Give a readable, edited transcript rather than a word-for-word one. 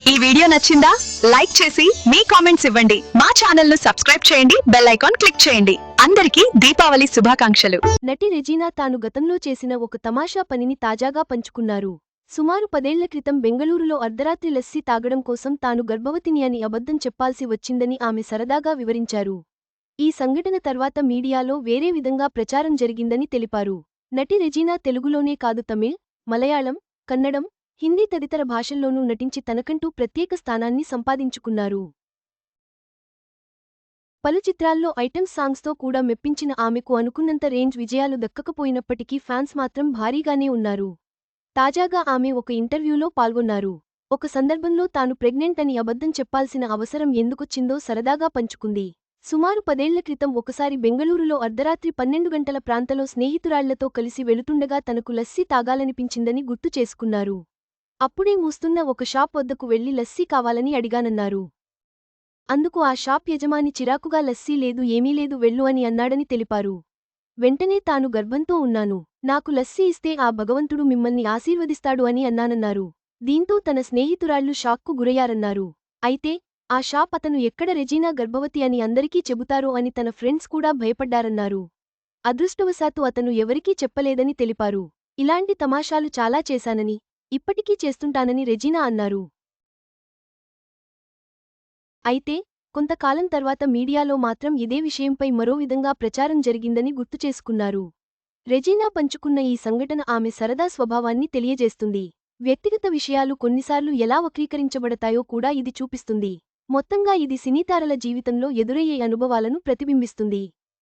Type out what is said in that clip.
ఈ వీడియో నచ్చిందా? లైక్ చేసి మీ కామెంట్స్ ఇవ్వండి. మా ఛానల్ ను సబ్స్క్రైబ్ చేయండి, బెల్ ఐకాన్ క్లిక్ చేయండి. అందరికీ దీపావళి శుభాకాంక్షలు. నటి రెజీనా తాను గతంలో చేసిన ఒక తమాషా పనిని తాజాగా పంచుకున్నారు. సుమారు 10 ఏళ్ల క్రితం బెంగళూరులో అర్ధరాత్రి లస్సీ తాగడం కోసం తాను గర్భవతిని అని అబద్ధం చెప్పాల్సి వచ్చిందని ఆమె సరదాగా వివరించారు. ఈ సంఘటన తర్వాత మీడియాలో వేరే విధంగా ప్రచారం జరిగిందని తెలిపారు. నటి రెజీనా తెలుగులోనే కాదు తమిళ్, మలయాళం, కన్నడం, హిందీ తదితర భాషల్లోనూ నటించి తనకంటూ ప్రత్యేక స్థానాన్ని సంపాదించుకున్నారు. పలు చిత్రాల్లో ఐటెమ్ సాంగ్స్తో కూడా మెప్పించిన ఆమెకు అనుకున్నంత రేంజ్ విజయాలు దక్కకపోయినప్పటికీ ఫ్యాన్స్ మాత్రం భారీగానే ఉన్నారు. తాజాగా ఆమె ఒక ఇంటర్వ్యూలో పాల్గొన్నారు. ఒక సందర్భంలో తాను ప్రెగ్నెంట్ అని అబద్ధం చెప్పాల్సిన అవసరం ఎందుకొచ్చిందో సరదాగా పంచుకుంది. సుమారు 10 ఏళ్ల క్రితం ఒకసారి బెంగళూరులో అర్ధరాత్రి 12 గంటల ప్రాంతంలో స్నేహితురాళ్లతో కలిసి వెళుతుండగా తనకు లస్సీ తాగాలనిపించిందని గుర్తు చేసుకున్నారు. అప్పుడే మూస్తున్న ఒక షాప్ వద్దకు వెళ్లి లస్సీ కావాలని అడిగానన్నారు. అందుకు ఆ షాప్ యజమాని చిరాకుగా లస్సీ లేదు, ఏమీ లేదు, వెళ్ళు అని అన్నాడని తెలిపారు. వెంటనే తాను గర్భంతో ఉన్నాను, నాకు లస్సీ ఇస్తే ఆ భగవంతుడు మిమ్మల్ని ఆశీర్వదిస్తాడు అని అన్నానన్నారు. దీంతో తన స్నేహితురాళ్లు షాక్కు గురయ్యారన్నారు. అయితే ఆ షాప్ అతను ఎక్కడ రెజీనా గర్భవతి అని అందరికీ చెబుతారో అని తన ఫ్రెండ్స్ కూడా భయపడ్డారన్నారు. అదృష్టవశాత్తు అతను ఎవరికీ చెప్పలేదని తెలిపారు. ఇలాంటి తమాషాలు చాలా చేశానని, ఇప్పటికీ చేస్తుంటానని రెజీనా అన్నారు. అయితే కొంతకాలం తర్వాత మీడియాలో మాత్రం ఇదే విషయంపై మరో విధంగా ప్రచారం జరిగిందని గుర్తుచేసుకున్నారు. రెజీనా పంచుకున్న ఈ సంఘటన ఆమె సరదా స్వభావాన్ని తెలియజేస్తుంది. వ్యక్తిగత విషయాలు కొన్నిసార్లు ఎలా వక్రీకరించబడతాయో కూడా ఇది చూపిస్తుంది. మొత్తంగా ఇది సినీతారల జీవితంలో ఎదురయ్యే అనుభవాలను ప్రతిబింబిస్తుంది.